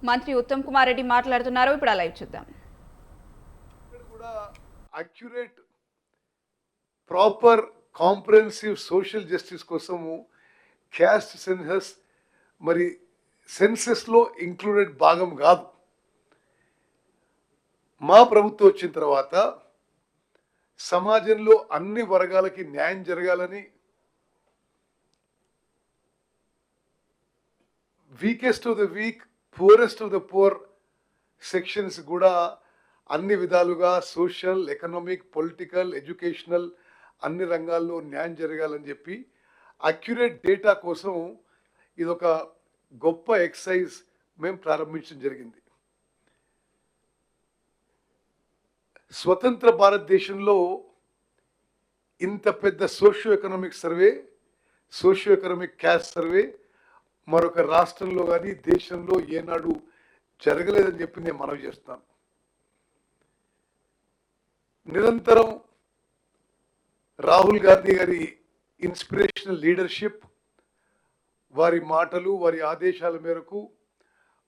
మంత్రి ఉత్తమ్ కుమార్ రెడ్డి మాట్లాడుతున్నారు. ఇప్పుడు ఆ లైవ్ చూద్దాం. కూడా accurate proper comprehensive social justice కోసము క్యాస్ట్ సెన్సస్ మరి సెన్సెస్లో ఇంక్లూడెడ్ భాగం కాదు. మా ప్రభుత్వం వచ్చిన తర్వాత సమాజంలో అన్ని వర్గాలకి న్యాయం జరగాలని, weakest of the week, poorest of the poor sections కూడా అన్ని విధాలుగా సోషల్, ఎకనామిక్, పొలిటికల్, ఎడ్యుకేషనల్ అన్ని రంగాల్లో న్యాయం జరగాలని చెప్పి అక్యురేట్ డేటా కోసం ఇదొక గొప్ప ఎక్సైజ్ మేము ప్రారంభించడం జరిగింది. స్వతంత్ర భారతదేశంలో ఇంత పెద్ద socio economic survey, socio economic caste survey మరొక రాష్ట్రంలో కానీ దేశంలో ఏనాడు జరగలేదని చెప్పి నేను మనవి చేస్తాను. నిరంతరం రాహుల్ గాంధీ గారి ఇన్స్పిరేషనల్ లీడర్షిప్, వారి మాటలు, వారి ఆదేశాల మేరకు,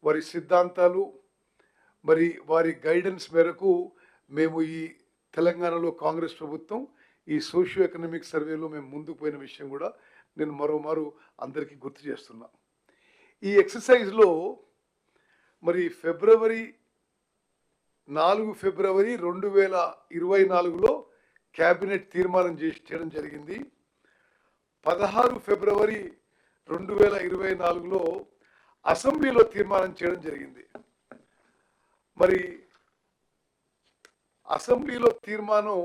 వారి సిద్ధాంతాలు, మరి వారి గైడెన్స్ మేరకు మేము ఈ తెలంగాణలో కాంగ్రెస్ ప్రభుత్వం ఈ సోషియో ఎకనామిక్ సర్వేలో మేము ముందుకు పోయిన విషయం కూడా నేను మరోమారు అందరికీ గుర్తు చేస్తున్నా. ఈ ఎక్సర్సైజ్లో మరి ఫిబ్రవరి 2024లో క్యాబినెట్ తీర్మానం చేయడం జరిగింది. 16 ఫిబ్రవరి 2024లో అసెంబ్లీలో తీర్మానం చేయడం జరిగింది. మరి అసెంబ్లీలో తీర్మానం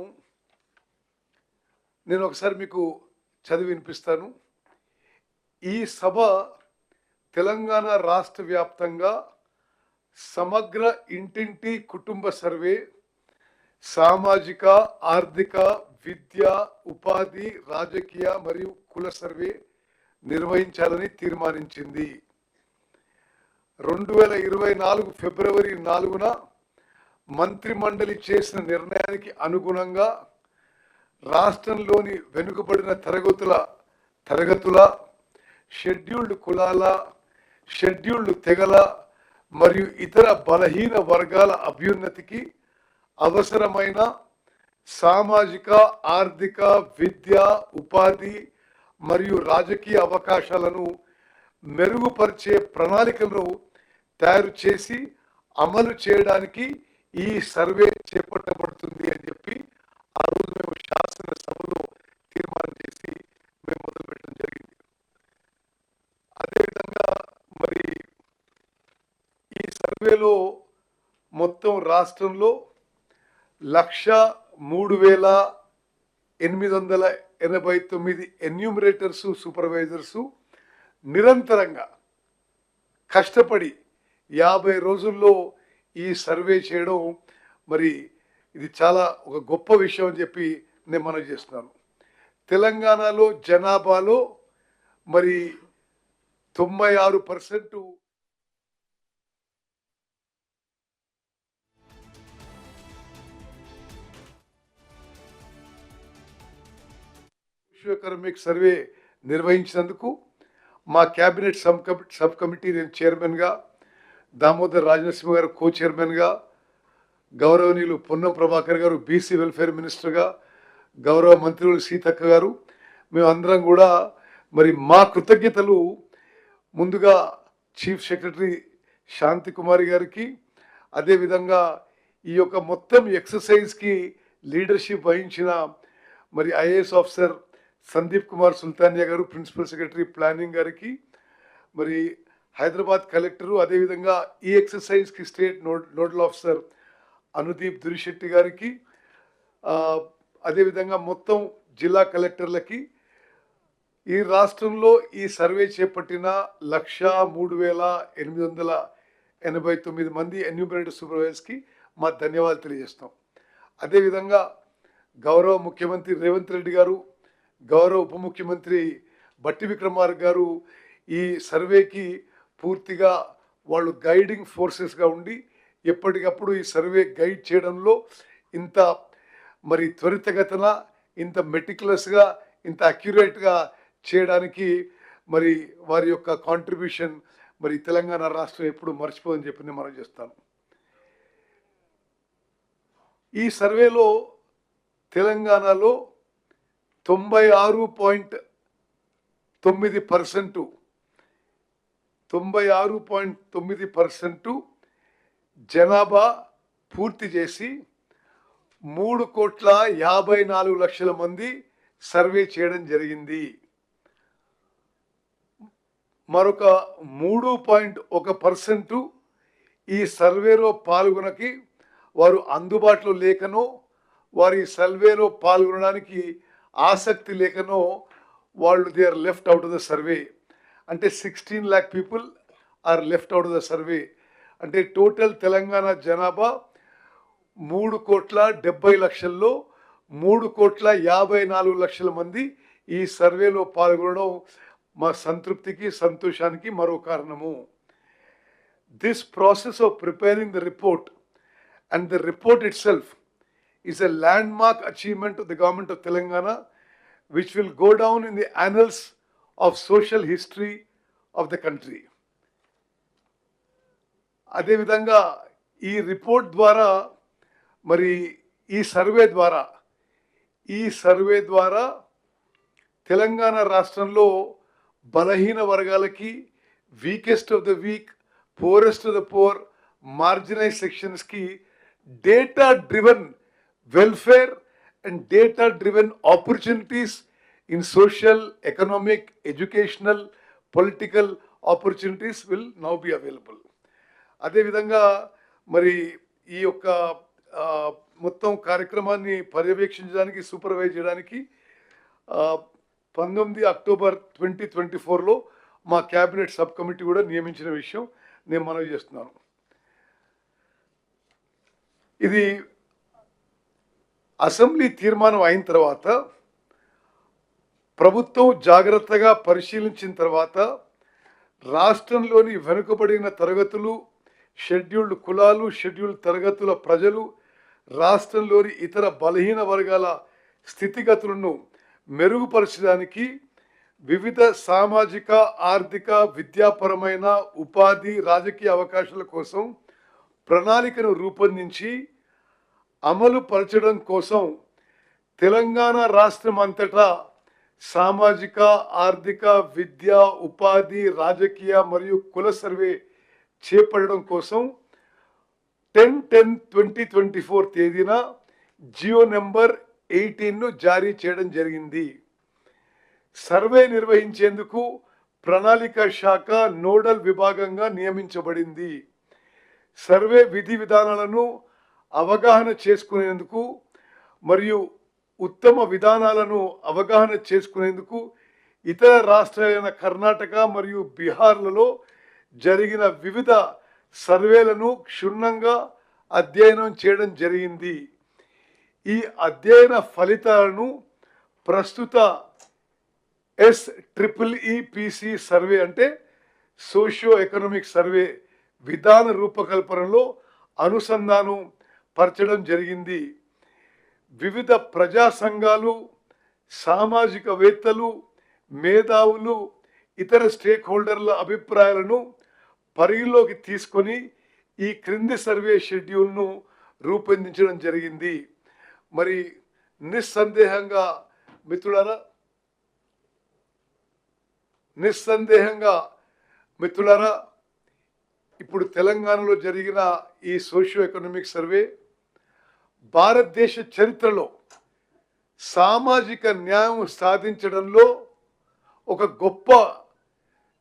నేను ఒకసారి మీకు చదివి వినిపిస్తాను. ఈ సభ తెలంగాణ రాష్ట్ర వ్యాప్తంగా సమగ్ర ఇంటింటి కుటుంబ సర్వే, సామాజిక, ఆర్థిక, విద్య, ఉపాధి, రాజకీయ మరియు కుల సర్వే నిర్వహించాలని తీర్మానించింది. 2024 ఫిబ్రవరి 4న మంత్రి మండలి చేసిన నిర్ణయానికి అనుగుణంగా రాష్ట్రంలోని వెనుకబడిన తరగతుల, షెడ్యూల్డ్ కులాల, షెడ్యూల్డ్ తెగల మరియు ఇతర బలహీన వర్గాల అభ్యున్నతికి అవసరమైన సామాజిక, ఆర్థిక, విద్య, ఉపాధి మరియు రాజకీయ అవకాశాలను మెరుగుపరిచే ప్రణాళికలను తయారు చేసి అమలు చేయడానికి ఈ సర్వే చేపట్టబడుతుంది అని చెప్పి ఆ రోజు మేము శాసనసభలో తీర్మానం చేసి మేము మొదలుపెట్టడం జరిగింది. అదేవిధంగా మరి ఈ సర్వేలో మొత్తం రాష్ట్రంలో 1,03,889 ఎన్యూమరేటర్సు, సూపర్వైజర్సు నిరంతరంగా కష్టపడి 50 రోజుల్లో ఈ సర్వే చేయడం మరి ఇది చాలా ఒక గొప్ప విషయం అని చెప్పి నేను మనవి చేస్తున్నాను. తెలంగాణలో జనాభాలో మరి 96% సోషియో ఎకనామిక్ సర్వే నిర్వహించినందుకు మా క్యాబినెట్ సబ్ కమిటీ నేను చైర్మన్గా, దామోదర్ రాజనరసింహ గారు కో చైర్మన్గా, గౌరవనీయులు పొన్నం ప్రభాకర్ గారు బీసీ వెల్ఫేర్ మినిస్టర్గా, గౌరవ మంత్రులు సీతక్క గారు, మేమందరం కూడా మరి మా కృతజ్ఞతలు ముందుగా చీఫ్ సెక్రటరీ శాంతి కుమారి గారికి, అదేవిధంగా ఈ యొక్క మొత్తం ఎక్సర్సైజ్కి లీడర్షిప్ వహించిన మరి ఐఏఎస్ ఆఫీసర్ సందీప్ కుమార్ సుల్తానియా గారు, ప్రిన్సిపల్ సెక్రటరీ ప్లానింగ్ గారికి, మరి హైదరాబాద్ కలెక్టరు, అదేవిధంగా ఈ ఎక్సర్సైజ్కి state nodal officer Anudeep Durishetti గారికి, అదేవిధంగా మొత్తం జిల్లా కలెక్టర్లకి, ఈ రాష్ట్రంలో ఈ సర్వే చేపట్టిన 1,03,889 మంది ఎన్యూమరేటర్ సూపర్వైజర్స్కి మా ధన్యవాదాలు తెలియజేస్తాం. అదేవిధంగా గౌరవ ముఖ్యమంత్రి రేవంత్ రెడ్డి గారు, గౌరవ ఉప ముఖ్యమంత్రి బట్టి విక్రమార్క గారు ఈ సర్వేకి పూర్తిగా వాళ్ళు గైడింగ్ ఫోర్సెస్గా ఉండి ఎప్పటికప్పుడు ఈ సర్వే గైడ్ చేయడంలో ఇంత మరి త్వరితగతిన, ఇంత మెటిక్యులస్గా, ఇంత అక్యురేట్గా చేయడానికి మరి వారి యొక్క కాంట్రిబ్యూషన్ మరి తెలంగాణ రాష్ట్రం ఎప్పుడు మర్చిపోదని చెప్పి నేను మనం చేస్తాను. ఈ సర్వేలో తెలంగాణలో 96.9% 96.9% జనాభా పూర్తి చేసి 3,54,00,000 మంది సర్వే చేయడం జరిగింది. మరొక 3.1% ఈ సర్వేలో పాల్గొనకి వారు అందుబాటులో లేకనో వారి సర్వేలో పాల్గొనడానికి ఆసక్తి లేకనో వాళ్ళు they are left out of the survey. అంటే 16 lakh people are left out of the survey. అంటే టోటల్ తెలంగాణ జనాభా 3,70,00,000లో 3,54,00,000 మంది ఈ సర్వేలో పాల్గొనడం మా సంతృప్తికి సంతోషానికి మరో కారణము. This process of preparing the report and the report itself is a landmark achievement of the government of Telangana, which will go down in the annals of social history of the country. అదే విధంగా ఈ report ద్వారా మరి ఈ survey ద్వారా తెలంగాణ రాష్ట్రంలో బలహీన వర్గాలకి, weakest of the weak, poorest of the poor, marginalise సెక్షన్స్కి data-driven welfare and data-driven opportunities in social, economic, educational, political opportunities will now be available. అదే విధంగా మరి ఈ యొక్క మొత్తం కార్యక్రమాన్ని పర్యవేక్షించడానికి, సూపర్వైజ్ చేయడానికి 19 అక్టోబర్ 2024లో మా క్యాబినెట్ సబ్ కమిటీ కూడా నియమించిన విషయం నేను మనవి చేస్తున్నాను. ఇది అసెంబ్లీ తీర్మానం అయిన తర్వాత ప్రభుత్వం జాగ్రత్తగా పరిశీలించిన తర్వాత రాష్ట్రంలోని వెనుకబడిన తరగతులు, షెడ్యూల్డ్ కులాలు, షెడ్యూల్డ్ తరగతుల ప్రజలు, రాష్ట్రంలోని ఇతర బలహీన వర్గాల స్థితిగతులను మెరుగుపరచడానికి వివిధ సామాజిక, ఆర్థిక, విద్యాపరమైన, ఉపాధి, రాజకీయ అవకాశాల కోసం ప్రణాళికను రూపొందించి అమలు పరచడం కోసం తెలంగాణ రాష్ట్రం అంతటా సామాజిక, ఆర్థిక, విద్య, ఉపాధి, రాజకీయ మరియు కుల సర్వే చేపట్టడం కోసం 10/10/2024 తేదీన జియో నెంబర్ 18ను జారీ చేయడం జరిగింది. సర్వే నిర్వహించేందుకు ప్రణాళిక శాఖ నోడల్ విభాగంగా నియమించబడింది. సర్వే విధి విధానాలను అవగాహన చేసుకునేందుకు మరియు ఉత్తమ విధానాలను అవగాహన చేసుకునేందుకు ఇతర రాష్ట్రాలైన కర్ణాటక మరియు బీహార్లలో జరిగిన వివిధ సర్వేలను క్షుణ్ణంగా అధ్యయనం చేయడం జరిగింది. ఈ అధ్యయన ఫలితాలను ప్రస్తుత SEEPC సర్వే అంటే సోషియో ఎకనామిక్ సర్వే విధాన రూపకల్పనలో అనుసంధానం పరచడం జరిగింది. వివిధ ప్రజా సంఘాలు, సామాజికవేత్తలు, మేధావులు, ఇతర స్టేక్ హోల్డర్ల అభిప్రాయాలను పరిగణలోకి తీసుకొని ఈ క్రింది సర్వే షెడ్యూల్ను రూపొందించడం జరిగింది. మరి నిస్సందేహంగా మిత్రులారా ఇప్పుడు తెలంగాణలో జరిగిన ఈ సోషియో ఎకనామిక్ సర్వే భారతదేశ చరిత్రలో సామాజిక న్యాయం సాధించడంలో ఒక గొప్ప,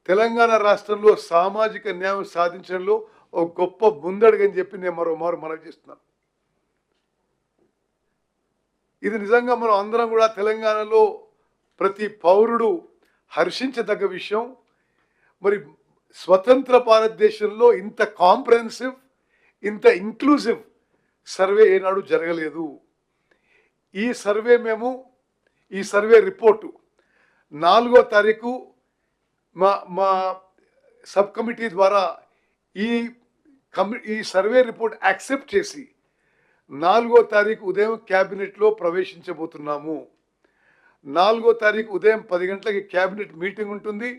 తెలంగాణ రాష్ట్రంలో సామాజిక న్యాయం సాధించడంలో ఒక గొప్ప ముందడుగని చెప్పి నేను మరోమారు మనవి చేస్తున్నాను. ఇది నిజంగా మనం అందరం కూడా తెలంగాణలో ప్రతి పౌరుడు హర్షించదగ్గ విషయం. మరి స్వతంత్ర భారతదేశంలో ఇంత కాంప్రహెన్సివ్, ఇంత ఇంక్లూజివ్ సర్వే ఏనాడు జరగలేదు. ఈ సర్వే రిపోర్టు 4వ తారీఖు మా సబ్ కమిటీ ద్వారా ఈ సర్వే రిపోర్ట్ యాక్సెప్ట్ చేసి 4వ తారీఖు ఉదయం క్యాబినెట్లో ప్రవేశించబోతున్నాము. 4వ తారీఖు ఉదయం 10 గంటలకి క్యాబినెట్ మీటింగ్ ఉంటుంది.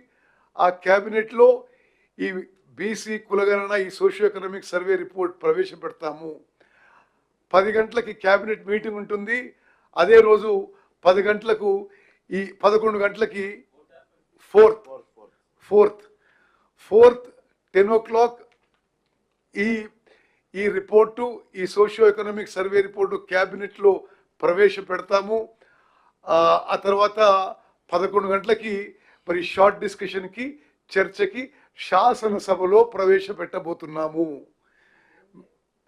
ఆ క్యాబినెట్లో ఈ బీసీ కులగణన ఈ సోషియో ఎకనామిక్ సర్వే రిపోర్ట్ ప్రవేశపెడతాము. 10 గంటలకి క్యాబినెట్ మీటింగ్ ఉంటుంది. అదే రోజు 10 గంటలకు 11 గంటలకి ఫోర్త్ 10 o'clock ఈ రిపోర్టు, ఈ సోషియో ఎకనామిక్ సర్వే రిపోర్టు క్యాబినెట్లో ప్రవేశపెడతాము. ఆ తర్వాత 11 గంటలకి మరి షార్ట్ డిస్కషన్కి, చర్చకి శాసనసభలో ప్రవేశపెట్టబోతున్నాము.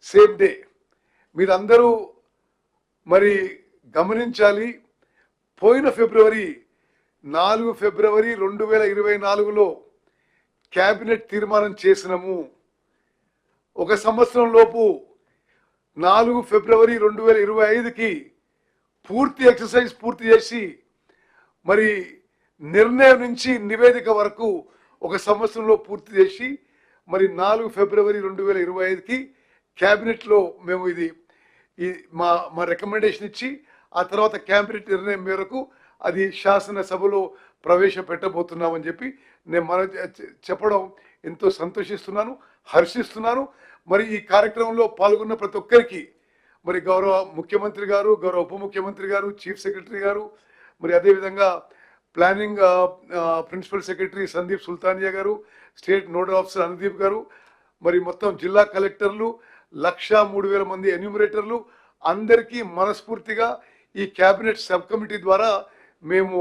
Same day. మీరందరూ మరి గమనించాలి, పోయిన ఫిబ్రవరి 4 ఫిబ్రవరి 2024లో క్యాబినెట్ తీర్మానం చేసినాము. ఒక సంవత్సరం లోపు 4 ఫిబ్రవరి 2025కి పూర్తి ఎక్సర్సైజ్ పూర్తి చేసి మరి నిర్ణయం నుంచి నివేదిక వరకు ఒక సంవత్సరంలో పూర్తి చేసి మరి 4 ఫిబ్రవరి 2025కి క్యాబినెట్లో మేము ఈ మా రికమెండేషన్ ఇచ్చి ఆ తర్వాత క్యాబినెట్ నిర్ణయం మేరకు అది శాసనసభలో ప్రవేశపెట్టబోతున్నామని చెప్పి నేను చెప్పడం ఎంతో సంతోషిస్తున్నాను, హర్షిస్తున్నాను. మరి ఈ కార్యక్రమంలో పాల్గొన్న ప్రతి ఒక్కరికి మరి గౌరవ ముఖ్యమంత్రి గారు, గౌరవ ఉప ముఖ్యమంత్రి గారు, చీఫ్ సెక్రటరీ గారు, మరి అదేవిధంగా planning principal secretary Sandeep Sultania గారు, స్టేట్ నోడల్ ఆఫీసర్ అనుదీప్ గారు, మరి మొత్తం జిల్లా కలెక్టర్లు, 1,03,000 మంది ఎన్యూమరేటర్లు అందరికీ మనస్ఫూర్తిగా ఈ క్యాబినెట్ సబ్ కమిటీ ద్వారా మేము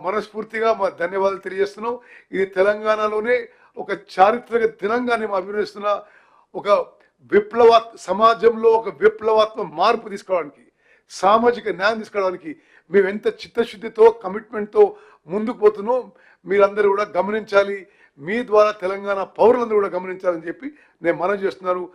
మనస్ఫూర్తిగా మా ధన్యవాదాలు తెలియజేస్తున్నాం. ఇది తెలంగాణలోనే ఒక చారిత్రక దినంగా మేము అభినందిస్తున్న ఒక సమాజంలో ఒక విప్లవాత్మక మార్పు తీసుకోవడానికి, సామాజిక న్యాయం తీసుకోవడానికి మేము ఎంత చిత్తశుద్ధితో, కమిట్మెంట్తో ముందుకు పోతున్నాం మీరందరూ కూడా గమనించాలి. మీ ద్వారా తెలంగాణ పౌరులందరూ కూడా గమనించాలని చెప్పి నేను మనవి చేస్తున్నాను.